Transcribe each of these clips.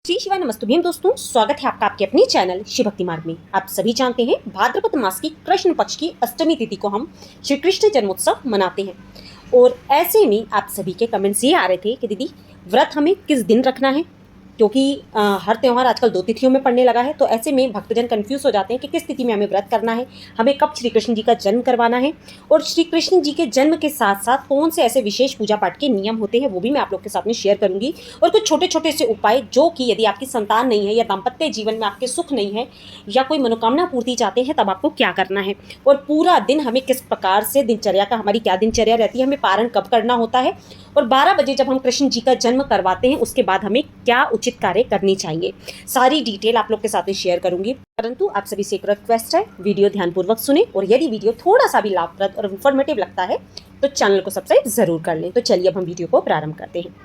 श्री शिवाय नमस्तुभ्यम दोस्तों, स्वागत है आपका आपके अपने चैनल शिव भक्ति मार्ग में। आप सभी जानते हैं भाद्रपद मास की कृष्ण पक्ष की अष्टमी तिथि को हम श्री कृष्ण जन्मोत्सव मनाते हैं। और ऐसे में आप सभी के कमेंट्स ये आ रहे थे कि दीदी व्रत हमें किस दिन रखना है, क्योंकि हर त्यौहार आजकल 2 तिथियों में पड़ने लगा है। तो ऐसे में भक्तजन कंफ्यूज हो जाते हैं कि किस तिथि में हमें व्रत करना है, हमें कब श्री कृष्ण जी का जन्म करवाना है, और श्री कृष्ण जी के जन्म के साथ साथ कौन से ऐसे विशेष पूजा पाठ के नियम होते हैं वो भी मैं आप लोग के साथ में शेयर करूंगी। और कुछ छोटे छोटे से उपाय जो कि यदि आपकी संतान नहीं है या दाम्पत्य जीवन में आपके सुख नहीं है या कोई मनोकामना पूर्ति चाहते हैं तब आपको क्या करना है, और पूरा दिन हमें किस प्रकार से दिनचर्या का, हमारी क्या दिनचर्या रहती है, हमें पारण कब करना होता है, और 12 बजे जब हम कृष्ण जी का जन्म करवाते हैं उसके बाद हमें क्या उचित कार्य करनी चाहिए, सारी डिटेल आप लोग के साथ में शेयर करूंगी। परंतु आप सभी से एक रिक्वेस्ट है, वीडियो ध्यानपूर्वक सुने, और यदि वीडियो थोड़ा सा भी लाभप्रद और इन्फॉर्मेटिव लगता है तो चैनल को सब्सक्राइब जरूर कर लें। तो चलिए अब हम वीडियो को प्रारंभ करते हैं।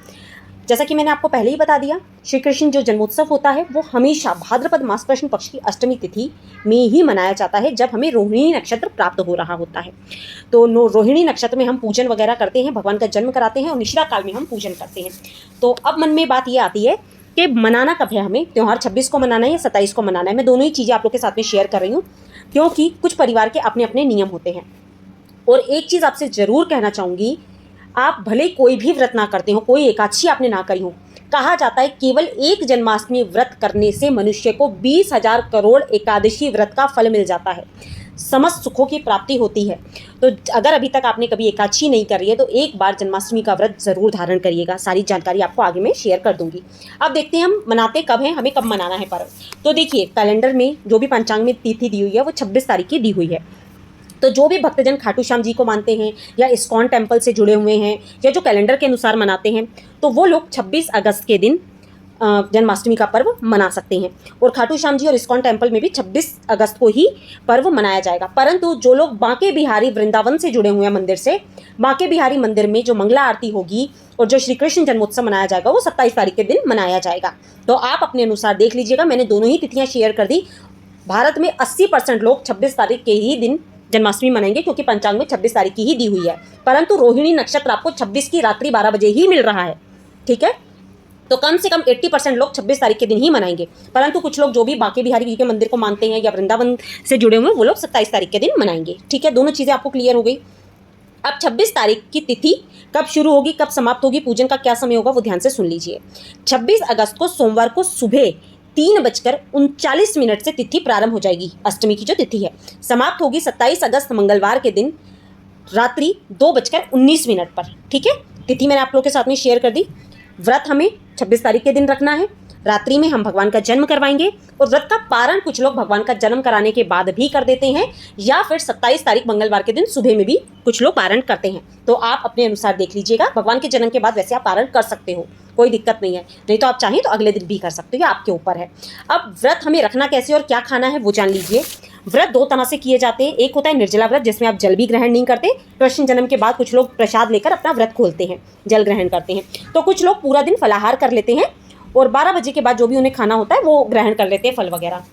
जैसा कि मैंने आपको पहले ही बता दिया, श्री कृष्ण जो जन्मोत्सव होता है वो हमेशा भाद्रपद मास कृष्ण पक्ष की अष्टमी तिथि में ही मनाया जाता है, जब हमें रोहिणी नक्षत्र प्राप्त हो रहा होता है। तो रोहिणी नक्षत्र में हम पूजन वगैरह करते हैं, भगवान का जन्म कराते हैं और निशिरा काल में हम पूजन करते हैं। तो अब मन में बात ये आती है कि मनाना कब है, हमें त्यौहार 26 को मनाना है या 27 को मनाना है। मैं दोनों ही चीज़ें आप लोग के साथ में शेयर कर रही हूँ, क्योंकि कुछ परिवार के अपने अपने नियम होते हैं। और एक चीज़ आपसे ज़रूर कहना चाहूँगी, आप भले कोई भी व्रत ना करते हो, कोई एकादशी आपने ना करी हो, कहा जाता है केवल एक जन्माष्टमी व्रत करने से मनुष्य को 20,000 करोड़ एकादशी व्रत का फल मिल जाता है, समस्त सुखों की प्राप्ति होती है। तो अगर अभी तक आपने कभी एकादशी नहीं करी है तो एक बार जन्माष्टमी का व्रत जरूर धारण करिएगा। सारी जानकारी आपको आगे मैं शेयर कर दूंगी। अब देखते हैं हम मनाते कब हैं, हमें कब मनाना है पर्व। तो देखिए, कैलेंडर में जो भी पंचांग में तिथि दी हुई है वो 26 तारीख की दी हुई है। तो जो भी भक्तजन खाटू श्याम जी को मानते हैं या इस्कॉन टेम्पल से जुड़े हुए हैं या जो कैलेंडर के अनुसार मनाते हैं, तो वो लोग 26 अगस्त के दिन जन्माष्टमी का पर्व मना सकते हैं। और खाटू श्याम जी और इस्कॉन टेम्पल में भी 26 अगस्त को ही पर्व मनाया जाएगा। परंतु जो लोग बांके बिहारी वृंदावन से जुड़े हुए हैं मंदिर से, बांके बिहारी मंदिर में जो मंगला आरती होगी और जो श्री कृष्ण जन्मोत्सव मनाया जाएगा वो 27 तारीख के दिन मनाया जाएगा। तो आप अपने अनुसार देख लीजिएगा। मैंने दोनों ही तिथियाँ शेयर कर दी। भारत में 80% लोग 26 तारीख के ही दिन जन्माष्टमी मनाएंगे, क्योंकि पंचांग में 26 तारीख की ही दी हुई है। परंतु रोहिणी नक्षत्र आपको 26 की रात्रि 12 बजे ही मिल रहा है, ठीक है। तो कम से कम 80% लोग 26 तारीख के दिन ही मनाएंगे। परंतु कुछ लोग जो भी बांके बिहारी जी के मंदिर को मानते हैं या वृंदावन से जुड़े हुए हैं वो लोग 27 तारीख के दिन मनाएंगे, ठीक है। दोनों चीज़ें आपको क्लियर हो गई। अब 26 तारीख की तिथि कब शुरू होगी, कब समाप्त होगी, पूजन का क्या समय होगा, वो ध्यान से सुन लीजिए। 26 अगस्त को सोमवार को सुबह 3:39 से तिथि प्रारंभ हो जाएगी, अष्टमी की जो तिथि है। समाप्त होगी 27 अगस्त मंगलवार के दिन रात्रि 2:19 पर, ठीक है। तिथि मैंने आप लोगों के साथ में शेयर कर दी। व्रत हमें 26 तारीख के दिन रखना है। रात्रि में हम भगवान का जन्म करवाएंगे, और व्रत का पारण कुछ लोग भगवान का जन्म कराने के बाद भी कर देते हैं, या फिर 27 तारीख मंगलवार के दिन सुबह में भी कुछ लोग पारण करते हैं। तो आप अपने अनुसार देख लीजिएगा। भगवान के जन्म के बाद वैसे आप पारण कर सकते हो, कोई दिक्कत नहीं है। नहीं तो आप चाहें तो अगले दिन भी कर सकते हो, ये आपके ऊपर है। अब व्रत हमें रखना कैसे और क्या खाना है वो जान लीजिए। व्रत 2 तरह से किए जाते हैं। एक होता है निर्जला व्रत, जिसमें आप जल भी ग्रहण नहीं करते। कृष्ण जन्म के बाद कुछ लोग प्रसाद लेकर अपना व्रत खोलते हैं, जल ग्रहण करते हैं। तो कुछ लोग पूरा दिन फलाहार कर लेते हैं और 12 बजे के बाद जो भी उन्हें खाना होता है वो ग्रहण कर लेते हैं, फल वगैरह।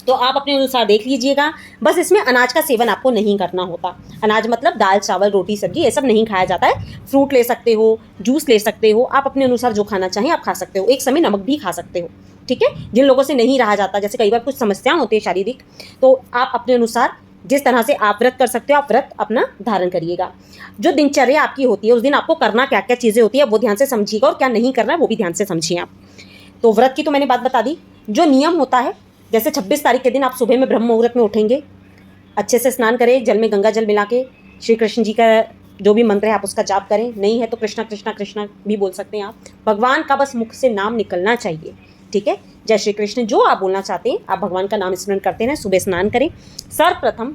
तो आप अपने अनुसार देख लीजिएगा। बस इसमें अनाज का सेवन आपको नहीं करना होता। अनाज मतलब दाल चावल रोटी सब्जी ये सब नहीं खाया जाता है। फ्रूट ले सकते हो, जूस ले सकते हो, आप अपने अनुसार जो खाना चाहें आप खा सकते हो। एक समय नमक भी खा सकते हो, ठीक है। जिन लोगों से नहीं रहा जाता, जैसे कई बार कुछ समस्याएं होती है शारीरिक, तो आप अपने अनुसार जिस तरह से आप व्रत कर सकते हो आप व्रत अपना धारण करिएगा। जो दिनचर्या आपकी होती है उस दिन आपको करना क्या क्या चीज़ें होती है वो ध्यान से समझिएगा, और क्या नहीं करना है वो भी ध्यान से समझिए आप। तो व्रत की तो मैंने बात बता दी। जो नियम होता है, जैसे 26 तारीख के दिन आप सुबह में ब्रह्म मुहूर्त में उठेंगे, अच्छे से स्नान करें, जल में गंगा जल मिला के श्री कृष्ण जी का जो भी मंत्र है आप उसका जाप करें। नहीं है तो कृष्णा कृष्णा कृष्णा भी बोल सकते हैं आप। भगवान का बस मुख से नाम निकलना चाहिए, ठीक है। जय श्री कृष्ण जो आप बोलना चाहते हैं आप भगवान का नाम स्मरण करते रहें। सुबह स्नान करें। सर्वप्रथम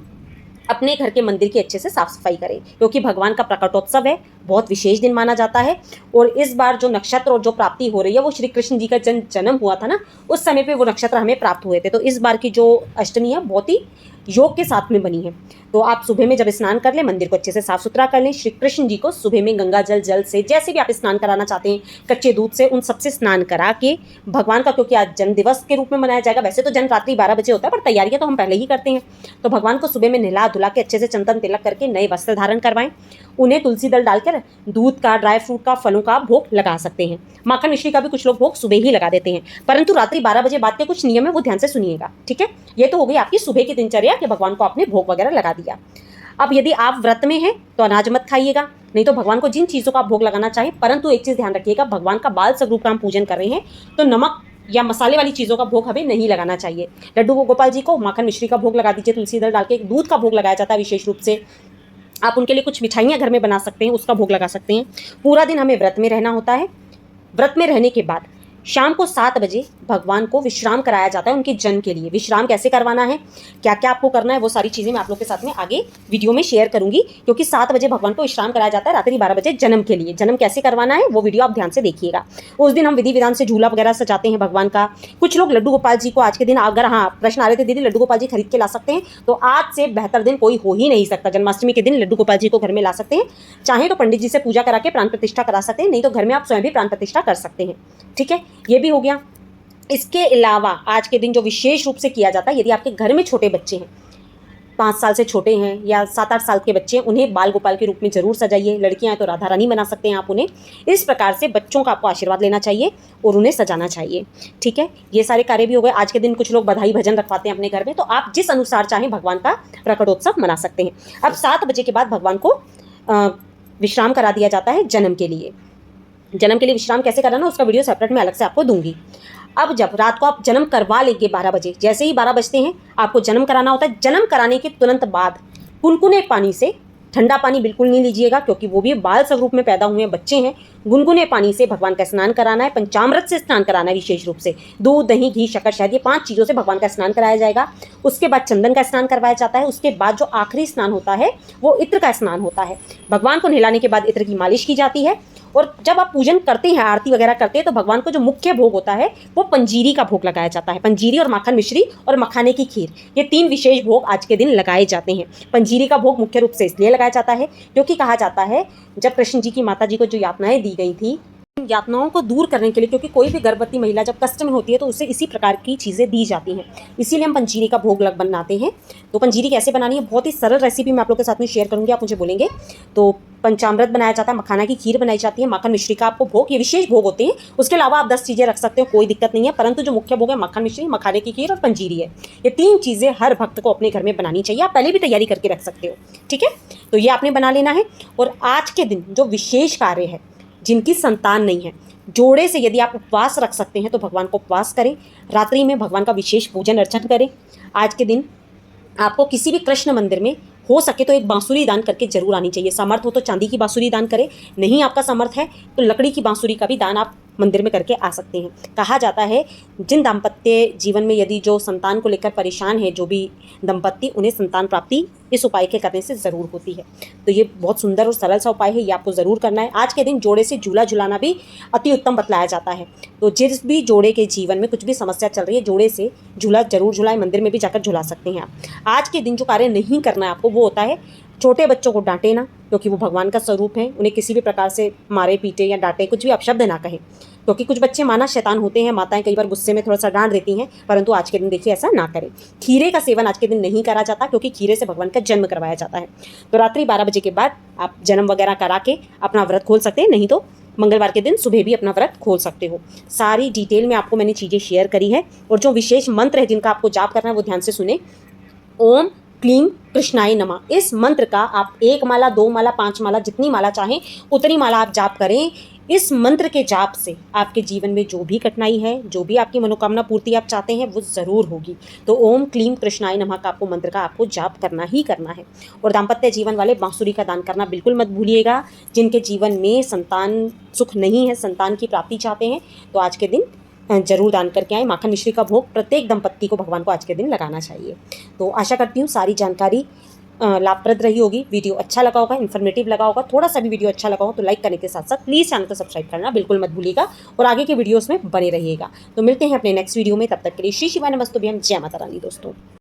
अपने घर के मंदिर की अच्छे से साफ सफाई करें, क्योंकि भगवान का प्रकटोत्सव है, बहुत विशेष दिन माना जाता है। और इस बार जो नक्षत्र और जो प्राप्ति हो रही है वो श्री कृष्ण जी का जन्म हुआ था ना, उस समय पे वो नक्षत्र हमें प्राप्त हुए थे। तो इस बार की जो अष्टमी है बहुत ही योग के साथ में बनी है। तो आप सुबह में जब स्नान कर लें, मंदिर को अच्छे से साफ सुथरा कर लें। श्री कृष्ण जी को सुबह में गंगा जल से, जैसे भी आप स्नान कराना चाहते हैं, कच्चे दूध से, उन सबसे स्नान करा के भगवान का, क्योंकि आज जन्म दिवस के रूप में मनाया जाएगा। वैसे तो जन्म रात्रि 12 बजे होता है, पर तैयारियां तो हम पहले ही करते हैं। तो भगवान को सुबह में नहला धुला के अच्छे से चंदन तिलक करके नए वस्त्र धारण करवाएं। उन्हें तुलसी दल डालकर दूध का, ड्राई फ्रूट का, फलों का भोग लगा सकते हैं। माखन मिश्री का भी कुछ लोग भोग सुबह ही लगा देते हैं, परंतु रात्रि 12 बजे बाद के कुछ नियम है, वो ध्यान से सुनिएगा, ठीक है। ये तो हो गई आपकी सुबह की दिनचर्या कि भगवान को आपने भोग वगैरह लगा दिया। अब यदि आप व्रत में हैं तो अनाज मत खाइएगा, नहीं तो भगवान को जिन चीज़ों का भोग लगाना चाहिए, परंतु एक चीज़ ध्यान रखिएगा, भगवान का बाल स्वरूप का हम पूजन कर रहे हैं तो नमक या मसाले वाली चीज़ों का भोग हमें नहीं लगाना चाहिए। लड्डू गोपाल जी को माखन मिश्री का भोग लगा दीजिए, तुलसी दल डाल के। दूध का भोग लगाया जाता है विशेष रूप से। आप उनके लिए कुछ मिठाइयाँ घर में बना सकते हैं, उसका भोग लगा सकते हैं। पूरा दिन हमें व्रत में रहना होता है। व्रत में रहने के बाद शाम को 7 बजे भगवान को विश्राम कराया जाता है उनके जन्म के लिए। विश्राम कैसे करवाना है, क्या क्या आपको करना है, वो सारी चीज़ें मैं आप लोग के साथ में आगे वीडियो में शेयर करूंगी, क्योंकि 7 बजे भगवान को विश्राम कराया जाता है, रात्रि 12 बजे जन्म के लिए। जन्म कैसे करवाना है वो वीडियो आप ध्यान से देखिएगा। उस दिन हम विधि विधान से झूला वगैरह सजाते हैं भगवान का। कुछ लोग लड्डू गोपाल जी को आज के दिन, अगर हाँ प्रश्न आ रहे थे दीदी लड्डू गोपाल जी खरीद के ला सकते हैं, तो आज से बेहतर दिन कोई हो ही नहीं सकता। जन्माष्टमी के दिन लड्डू गोपाल जी को घर में ला सकते हैं। चाहे तो पंडित जी से पूजा करा के प्राण प्रतिष्ठा करा सकते हैं, नहीं तो घर में आप स्वयं भी प्राण प्रतिष्ठा कर सकते हैं, ठीक है। ये भी हो गया। इसके अलावा आज के दिन जो विशेष रूप से किया जाता है, यदि आपके घर में छोटे बच्चे हैं, 5 साल से छोटे हैं या 7-8 साल के बच्चे हैं, उन्हें बाल गोपाल के रूप में जरूर सजाइए। लड़कियां हैं तो राधा रानी बना सकते हैं आप उन्हें। इस प्रकार से बच्चों का आपको आशीर्वाद लेना चाहिए और उन्हें सजाना चाहिए, ठीक है। ये सारे कार्य भी हो गए। आज के दिन कुछ लोग बधाई भजन रखवाते हैं अपने घर में, तो आप जिस अनुसार चाहें भगवान का प्रकटोत्सव मना सकते हैं। अब 7 बजे के बाद भगवान को विश्राम करा दिया जाता है जन्म के लिए। जन्म के लिए विश्राम कैसे कराना, उसका वीडियो सेपरेट में अलग से आपको दूंगी। अब जब रात को आप जन्म करवा लेंगे 12 बजे, जैसे ही 12 बजते हैं आपको जन्म कराना होता है। जन्म कराने के तुरंत बाद कुनकुने पानी से, ठंडा पानी बिल्कुल नहीं लीजिएगा, क्योंकि वो भी बाल स्वरूप में पैदा हुए बच्चे हैं। गुनगुने पानी से भगवान का स्नान कराना है। पंचामृत से स्नान कराना है विशेष रूप से। दूध, दही, घी, शक्कर, शहद, ये 5 चीज़ों से भगवान का स्नान कराया जाएगा। उसके बाद चंदन का स्नान करवाया जाता है। उसके बाद जो आखिरी स्नान होता है वो इत्र का स्नान होता है। भगवान को नहलाने के बाद इत्र की मालिश की जाती है। और जब आप पूजन करते हैं, आरती वगैरह करते हैं, तो भगवान को जो मुख्य भोग होता है वो पंजीरी का भोग लगाया जाता है। पंजीरी और माखन मिश्री और मखाने की खीर, ये 3 विशेष भोग आज के दिन लगाए जाते हैं। पंजीरी का भोग मुख्य रूप से इसलिए लगाया जाता है क्योंकि कहा जाता है जब कृष्ण जी की माता जी को जो यातनाएं दी गई थी, यातनाओं को दूर करने के लिए, क्योंकि कोई भी गर्भवती महिला जब कष्ट में होती है तो उसे इसी प्रकार की चीज़ें दी जाती हैं, इसीलिए हम पंजीरी का भोग बनाते हैं। तो पंजीरी कैसे बनानी है, बहुत ही सरल रेसिपी मैं आप लोग के साथ में शेयर करूंगी, आप मुझे बोलेंगे। तो पंचामृत बनाया जाता है, मखाना की खीर बनाई जाती है, माखन मिश्री का आपको भोग, ये विशेष भोग होते हैं। उसके अलावा आप 10 चीज़ें रख सकते हो, कोई दिक्कत नहीं है, परंतु जो मुख्य भोग है माखन मिश्री, मखाने की खीर और पंजीरी है। ये 3 चीज़ें हर भक्त को अपने घर में बनानी चाहिए। आप पहले भी तैयारी करके रख सकते हो, ठीक है। तो ये आपने बना लेना है। और आज के दिन जो विशेष कार्य है, जिनकी संतान नहीं है, जोड़े से यदि आप उपवास रख सकते हैं तो भगवान को उपवास करें। रात्रि में भगवान का विशेष पूजन अर्चन करें। आज के दिन आपको किसी भी कृष्ण मंदिर में हो सके तो एक बांसुरी दान करके जरूर आनी चाहिए। सामर्थ हो तो चांदी की बांसुरी दान करें, नहीं आपका सामर्थ है तो लकड़ी की बांसुरी का भी दान आप मंदिर में करके आ सकते हैं। कहा जाता है जिन दाम्पत्य जीवन में यदि जो संतान को लेकर परेशान है, जो भी दंपत्ति, उन्हें संतान प्राप्ति इस उपाय के करने से ज़रूर होती है। तो ये बहुत सुंदर और सरल सा उपाय है, ये आपको ज़रूर करना है। आज के दिन जोड़े से झूला झुलाना भी अति उत्तम बतलाया जाता है। तो जिस भी जोड़े के जीवन में कुछ भी समस्या चल रही है, जोड़े से झूला जरूर झुलाएं, मंदिर में भी जाकर झुला सकते हैं आप। आज के दिन जो कार्य नहीं करना है आपको वो होता है छोटे बच्चों को डांटे ना, क्योंकि वो भगवान का स्वरूप है। उन्हें किसी भी प्रकार से मारे पीटे या डांटे, कुछ भी अपशब्द ना कहें, क्योंकि कुछ बच्चे माना शैतान होते हैं। माताएं कई बार गुस्से में थोड़ा सा डांट देती हैं, परंतु आज के दिन देखिए ऐसा ना करें। खीरे का सेवन आज के दिन नहीं करा जाता, क्योंकि खीरे से भगवान का जन्म करवाया जाता है। तो रात्रि 12 बजे के बाद आप जन्म वगैरह करा के अपना व्रत खोल सकते हैं, नहीं तो मंगलवार के दिन सुबह भी अपना व्रत खोल सकते हो। सारी डिटेल में आपको मैंने चीज़ें शेयर करी है। और जो विशेष मंत्र है जिनका आपको जाप करना है वो ध्यान से सुने। ओम क्लीम कृष्णाय नमः, इस मंत्र का आप 1 माला, 2 माला, 5 माला, जितनी माला चाहें उतनी माला आप जाप करें। इस मंत्र के जाप से आपके जीवन में जो भी कठिनाई है, जो भी आपकी मनोकामना पूर्ति आप चाहते हैं, वो ज़रूर होगी। तो ओम क्लीम कृष्णाय नमः का आपको मंत्र का आपको जाप करना ही करना है। और दाम्पत्य जीवन वाले बांसुरी का दान करना बिल्कुल मत भूलिएगा। जिनके जीवन में संतान सुख नहीं है, संतान की प्राप्ति चाहते हैं, तो आज के दिन जरूर दान करके आए। माखन मिश्री का भोग प्रत्येक दंपत्ति को भगवान को आज के दिन लगाना चाहिए। तो आशा करती हूँ सारी जानकारी लाभप्रद रही होगी। वीडियो अच्छा लगा होगा, इन्फॉर्मेटिव लगा होगा। थोड़ा सा भी वीडियो अच्छा लगा हो तो लाइक करने के साथ साथ प्लीज़ चैनल को सब्सक्राइब करना बिल्कुल मत भूलिएगा और आगे के वीडियोस में बने रहिएगा। तो मिलते हैं अपने नेक्स्ट वीडियो में, तब तक के लिए श्री शिवाय नमस्तुभ्यं, जय माता रानी दोस्तों।